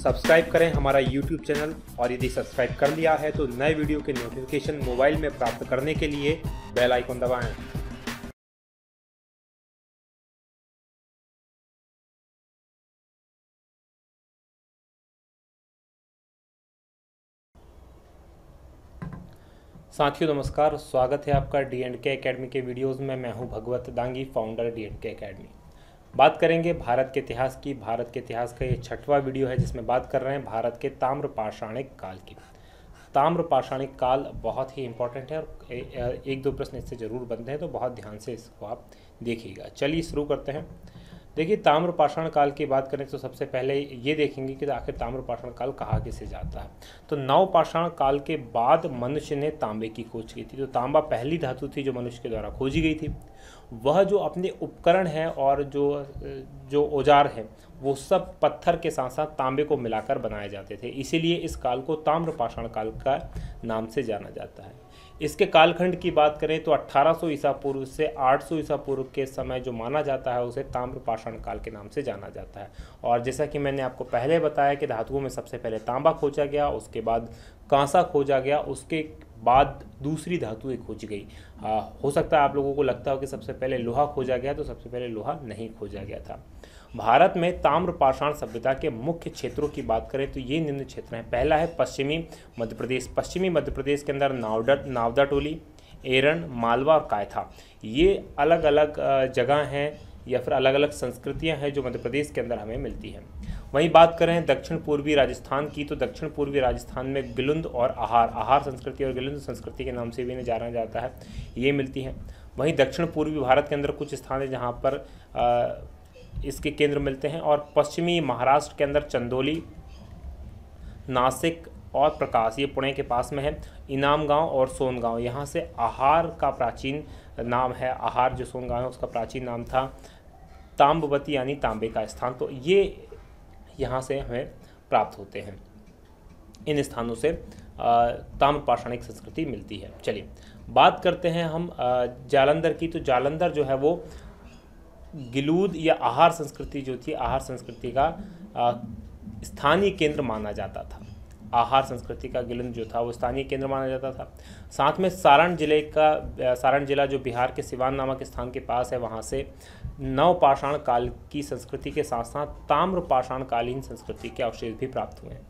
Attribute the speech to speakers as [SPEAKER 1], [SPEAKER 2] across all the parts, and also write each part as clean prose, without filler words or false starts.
[SPEAKER 1] Subscribe करें हमारा YouTube channel और यदि सब्सक्राइब कर लिया है तो नए वीडियो के नोटिफिकेशन मोबाइल में प्राप्त करने के लिए बेल आइकन दबाएं। साथियों नमस्कार, स्वागत है आपका डी&के एकेडमी के वीडियोस में। मैं हूं भगवत दांगी, फाउंडर डी&के एकेडमी। बात करेंगे भारत के इतिहास की। भारत के इतिहास का ये 6वां वीडियो है जिसमें बात कर रहे हैं भारत के ताम्रपाषाणिक काल की। ताम्रपाषाणिक काल बहुत ही इंपॉर्टेंट है और एक दो प्रश्न इससे ज़रूर बनते हैं, तो बहुत ध्यान से इसको आप देखिएगा। चलिए शुरू करते हैं। देखिए, ताम्रपाषाण काल की बात करें तो सबसे पहले ये देखेंगे कि आखिर ताम्रपाषाण काल कहाँ किसे जाता है। तो नवपाषाण काल के बाद मनुष्य ने तांबे की खोज की थी। तो तांबा पहली धातु थी जो मनुष्य के द्वारा खोजी गई थी। वह जो अपने उपकरण है और जो औजार है वो सब पत्थर के साथ साथ तांबे को मिलाकर बनाए जाते थे। इसीलिए इस काल को ताम्रपाषाण काल का नाम से जाना जाता है। इसके कालखंड की बात करें तो 1800 ईसा पूर्व से 800 ईसा पूर्व के समय जो माना जाता है उसे ताम्रपाषाण काल के नाम से जाना जाता है। और जैसा कि मैंने आपको पहले बताया कि धातुओं में सबसे पहले तांबा खोजा गया, उसके बाद कांसा खोजा गया, उसके बाद दूसरी धातुएं खोजी गई। हो सकता है आप लोगों को लगता हो कि सबसे पहले लोहा खोजा गया, तो सबसे पहले लोहा नहीं खोजा गया था। भारत में ताम्रपाषाण सभ्यता के मुख्य क्षेत्रों की बात करें तो ये निम्न क्षेत्र हैं। पहला है पश्चिमी मध्य प्रदेश। पश्चिमी मध्य प्रदेश के अंदर नावदा टोली, एरन, मालवा और कायथा, ये अलग अलग जगह हैं या फिर अलग अलग संस्कृतियां हैं जो मध्य प्रदेश के अंदर हमें मिलती हैं। वहीं बात करें दक्षिण पूर्वी राजस्थान की, तो दक्षिण पूर्वी राजस्थान में गिलुंद और आहार संस्कृति और गिलुंद संस्कृति के नाम से भी इन्हें जाना जाता है, ये मिलती हैं। वहीं दक्षिण पूर्वी भारत के अंदर कुछ स्थान है जहाँ पर इसके केंद्र मिलते हैं। और पश्चिमी महाराष्ट्र के अंदर चंदौली, नासिक और प्रकाश, ये पुणे के पास में है। इनाम गांव और सोनगांव, यहाँ से आहार का प्राचीन नाम है। आहार जो सोनगांव है उसका प्राचीन नाम था ताम्बवती, यानी तांबे का स्थान। तो ये यहाँ से हमें प्राप्त होते हैं। इन स्थानों से ताम्रपाषाणिक संस्कृति मिलती है। चलिए बात करते हैं हम जालंधर की। तो जालंधर जो है वो गिलूद या आहार संस्कृति जो थी, आहार संस्कृति का स्थानीय केंद्र माना जाता था। आहार संस्कृति का गिलुंद जो था वो स्थानीय केंद्र माना जाता था। साथ में सारण जिला जो बिहार के सिवान नामक स्थान के पास है, वहाँ से नवपाषाण काल की संस्कृति के साथ साथ ताम्रपाषाण कालीन संस्कृति के अवशेष भी प्राप्त हुए हैं।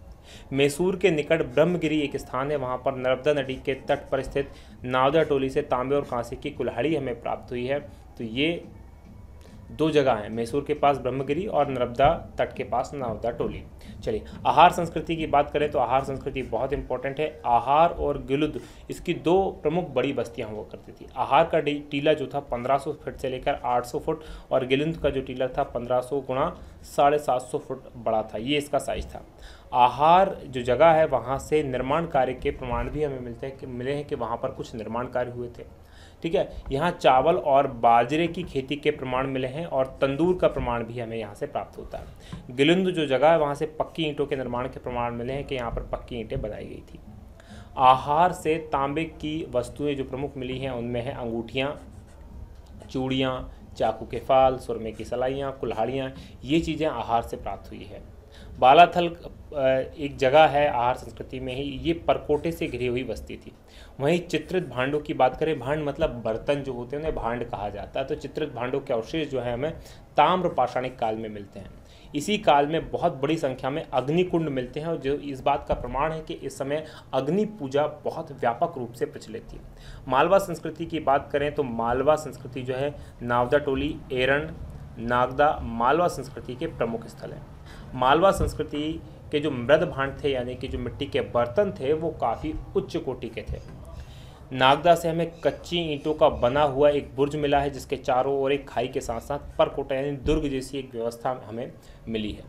[SPEAKER 1] मैसूर के निकट ब्रह्मगिरी एक स्थान है, वहाँ पर नर्मदा नदी के तट पर स्थित नावदा टोली से तांबे और कांसे की कुल्हाड़ी हमें प्राप्त हुई है। तो ये दो जगह हैं, मैसूर के पास ब्रह्मगिरी और नर्मदा तट के पास नावदा टोली। चलिए आहार संस्कृति की बात करें तो आहार संस्कृति बहुत इंपॉर्टेंट है। आहार और गिलुद, इसकी दो प्रमुख बड़ी बस्तियां हुआ करती थी। आहार का टीला जो था 1500 फीट से लेकर 800 फुट और गिलुद का जो टीला था 1500 गुणा 750 फुट बड़ा था, ये इसका साइज था। आहार जो जगह है वहाँ से निर्माण कार्य के प्रमाण भी हमें मिले हैं कि वहाँ पर कुछ निर्माण कार्य हुए थे। ठीक है, यहाँ चावल और बाजरे की खेती के प्रमाण मिले हैं और तंदूर का प्रमाण भी हमें यहाँ से प्राप्त होता है। गिलुंद जो जगह है वहाँ से पक्की ईंटों के निर्माण के प्रमाण मिले हैं कि यहाँ पर पक्की ईंटें बनाई गई थी। आहार से तांबे की वस्तुएं जो प्रमुख मिली हैं उनमें है अंगूठियाँ, चूड़ियाँ, चाकू के फाल, सुरमे की सलाइयाँ, कुल्हाड़ियाँ, ये चीज़ें आहार से प्राप्त हुई है। बालाथल एक जगह है आहार संस्कृति में ही, ये परकोटे से घिरी हुई बस्ती थी। वहीं चित्रित भांडों की बात करें, भांड मतलब बर्तन जो होते हैं उन्हें भांड कहा जाता है। तो चित्रित भांडों के अवशेष जो है हमें ताम्रपाषाणिक काल में मिलते हैं। इसी काल में बहुत बड़ी संख्या में अग्निकुंड मिलते हैं और जो इस बात का प्रमाण है कि इस समय अग्नि पूजा बहुत व्यापक रूप से प्रचलित थी। मालवा संस्कृति की बात करें तो मालवा संस्कृति जो है नावदा टोली, एरन, नागदा मालवा संस्कृति के प्रमुख स्थल हैं। मालवा संस्कृति के जो मृद भांड थे यानी कि जो मिट्टी के बर्तन थे वो काफ़ी उच्च कोटि के थे। नागदा से हमें कच्ची ईंटों का बना हुआ एक बुर्ज मिला है जिसके चारों ओर एक खाई के साथ साथ परकोटा यानी दुर्ग जैसी एक व्यवस्था हमें मिली है।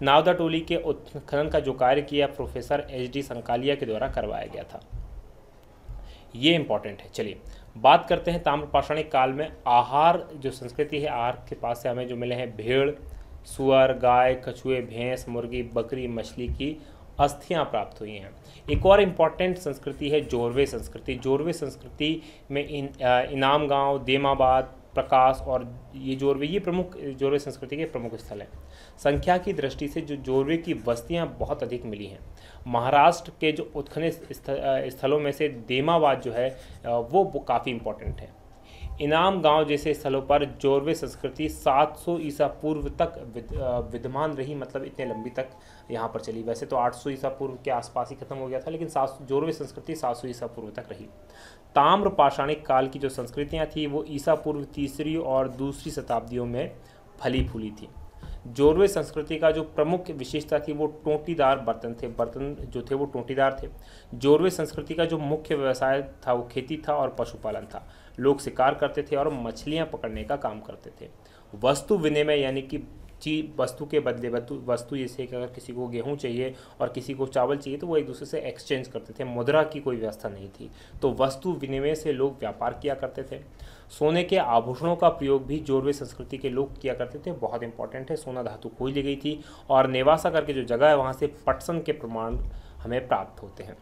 [SPEAKER 1] नावदा टोली के उत्खनन का जो कार्य किया प्रोफेसर HD संकालिया के द्वारा करवाया गया था, ये इंपॉर्टेंट है। चलिए बात करते हैं ताम्रपाषाणिक काल में आहार जो संस्कृति है। आहार के पास से हमें जो मिले हैं भेड़, सुअर, गाय, कछुए, भैंस, मुर्गी, बकरी, मछली की अस्थियां प्राप्त हुई हैं। एक और इम्पॉर्टेंट संस्कृति है जोरवे संस्कृति। जोरवे संस्कृति में इनाम गांव, देमाबाद, प्रकाश और ये प्रमुख जोरवे संस्कृति के प्रमुख स्थल हैं। संख्या की दृष्टि से जो जोरवे की बस्तियां बहुत अधिक मिली हैं। महाराष्ट्र के जो उत्खनन स्थलों में से देमाबाद जो है वो काफ़ी इम्पोर्टेंट है। इनाम गांव जैसे स्थलों पर जोरवे संस्कृति 700 ईसा पूर्व तक विद्यमान रही, मतलब इतने लंबी तक यहाँ पर चली। वैसे तो 800 ईसा पूर्व के आसपास ही खत्म हो गया था, लेकिन जोरवे संस्कृति 700 ईसा पूर्व तक रही। ताम्र पाषाणिक काल की जो संस्कृतियाँ थी वो ईसा पूर्व 3री और 2री शताब्दियों में फली फूली थी। जोरवे संस्कृति का जो प्रमुख विशेषता थी वो टोंटीदार बर्तन थे। बर्तन जो थे वो टोंटीदार थे। जोरवे संस्कृति का जो मुख्य व्यवसाय था वो खेती था और पशुपालन था। लोग शिकार करते थे और मछलियां पकड़ने का काम करते थे। वस्तु विनिमय यानी कि वस्तु के बदले वस्तु जैसे कि अगर किसी को गेहूं चाहिए और किसी को चावल चाहिए तो वो एक दूसरे से एक्सचेंज करते थे। मुद्रा की कोई व्यवस्था नहीं थी, तो वस्तु विनिमय से लोग व्यापार किया करते थे। सोने के आभूषणों का प्रयोग भी जोरवे संस्कृति के लोग किया करते थे। बहुत इंपॉर्टेंट है, सोना धातु खोज ली गई थी और नेवासा करके जो जगह है वहाँ से पटसन के प्रमाण हमें प्राप्त होते हैं।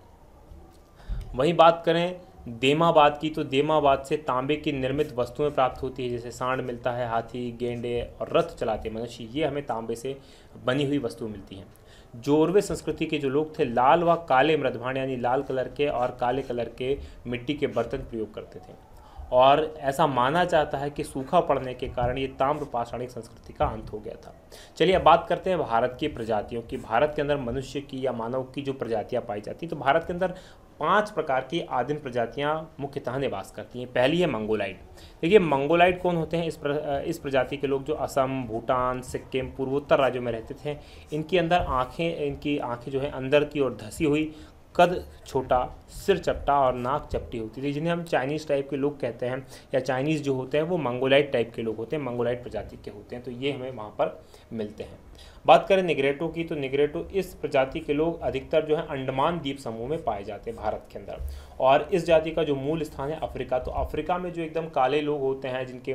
[SPEAKER 1] वहीं बात करें देमाबाद की, तो देमाबाद से तांबे की निर्मित वस्तुएं प्राप्त होती है, जैसे सांड मिलता है, हाथी, गेंडे और रथ चलाते मनुष्य, ये हमें तांबे से बनी हुई वस्तु मिलती हैं। जोरवे संस्कृति के जो लोग थे लाल व काले मृदभांड यानी लाल कलर के और काले कलर के मिट्टी के बर्तन प्रयोग करते थे और ऐसा माना जाता है कि सूखा पड़ने के कारण ये ताम्र पाषाणिक संस्कृति का अंत हो गया था। चलिए अब बात करते हैं भारत की प्रजातियों की। भारत के अंदर मनुष्य की या मानव की जो प्रजातियां पाई जाती हैं, तो भारत के अंदर 5 प्रकार की आदिम प्रजातियां मुख्यतः निवास करती हैं। पहली है मंगोलाइड। देखिए मंगोलाइड कौन होते हैं? इस प्रजाति के लोग जो असम, भूटान, सिक्किम, पूर्वोत्तर राज्यों में रहते थे। इनकी आंखें जो है अंदर की ओर धसी हुई, कद छोटा, सिर चपटा और नाक चपटी होती थी, जिन्हें हम चाइनीज़ टाइप के लोग कहते हैं या चाइनीज़ जो होते हैं वो मंगोलाइड टाइप के लोग होते हैं, मंगोलाइड प्रजाति के होते हैं। तो ये हमें वहाँ पर मिलते हैं। बात करें निग्रेटो की, तो निग्रेटो इस प्रजाति के लोग अधिकतर जो है अंडमान द्वीप समूह में पाए जाते हैं भारत के अंदर, और इस जाति का जो मूल स्थान है अफ्रीका। तो अफ्रीका में जो एकदम काले लोग होते हैं, जिनके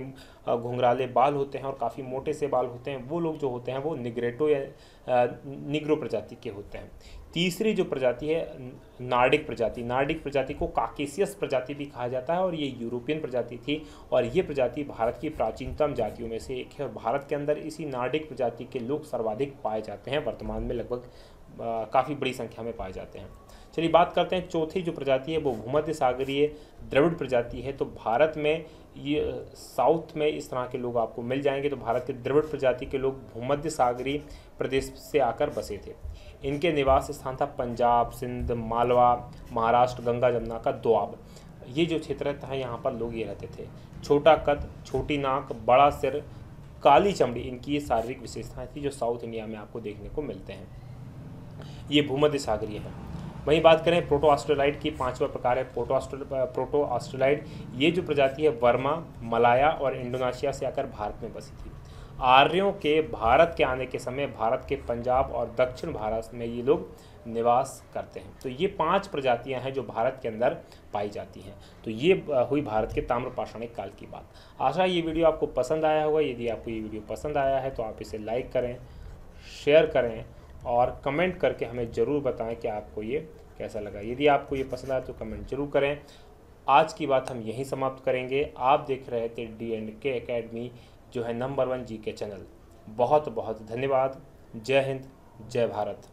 [SPEAKER 1] घुंघराले बाल होते हैं और काफ़ी मोटे से बाल होते हैं, वो लोग जो होते हैं वो निग्रेटो या निग्रो प्रजाति के होते हैं। तीसरी जो प्रजाति है नार्डिक प्रजाति। नार्डिक प्रजाति को काकेसियस प्रजाति भी कहा जाता है और ये यूरोपियन प्रजाति थी और ये प्रजाति भारत की प्राचीनतम जातियों में से एक है और भारत के अंदर इसी नार्डिक प्रजाति के लोग सर्वाधिक पाए जाते हैं। वर्तमान में लगभग काफ़ी बड़ी संख्या में पाए जाते हैं। चलिए बात करते हैं चौथी जो प्रजाति है वो भूमध्य सागरीय द्रविड़ प्रजाति है। तो भारत में ये साउथ में इस तरह के लोग आपको मिल जाएंगे। तो भारत के द्रविड़ प्रजाति के लोग भूमध्य सागरीय प्रदेश से आकर बसे थे। इनके निवास स्थान था पंजाब, सिंध, मालवा, महाराष्ट्र, गंगा जमुना का दोआब। ये जो क्षेत्र था यहाँ पर लोग ये रहते थे। छोटा कद, छोटी नाक, बड़ा सिर, काली चमड़ी, इनकी ये शारीरिक विशेषताएं थी जो साउथ इंडिया में आपको देखने को मिलते हैं। ये भूमध्य सागरीय है। वहीं बात करें प्रोटो ऑस्ट्रेलाइड की, 5वां प्रकार है प्रोटो ऑस्ट्रेलाइड। ये जो प्रजाति है बर्मा, मलाया और इंडोनेशिया से आकर भारत में बसी थी। आर्यों के भारत के आने के समय भारत के पंजाब और दक्षिण भारत में ये लोग निवास करते हैं। तो ये 5 प्रजातियां हैं जो भारत के अंदर पाई जाती हैं। तो ये हुई भारत के ताम्र पाषाणिक काल की बात। आशा ये वीडियो आपको पसंद आया होगा। यदि आपको ये वीडियो पसंद आया है तो आप इसे लाइक करें, शेयर करें और कमेंट करके हमें ज़रूर बताएं कि आपको ये कैसा लगा। यदि आपको ये पसंद आया तो कमेंट जरूर करें। आज की बात हम यहीं समाप्त करेंगे। आप देख रहे थे D&K एकेडमी, जो है नंबर 1 GK चैनल। बहुत बहुत धन्यवाद। जय हिंद, जय भारत।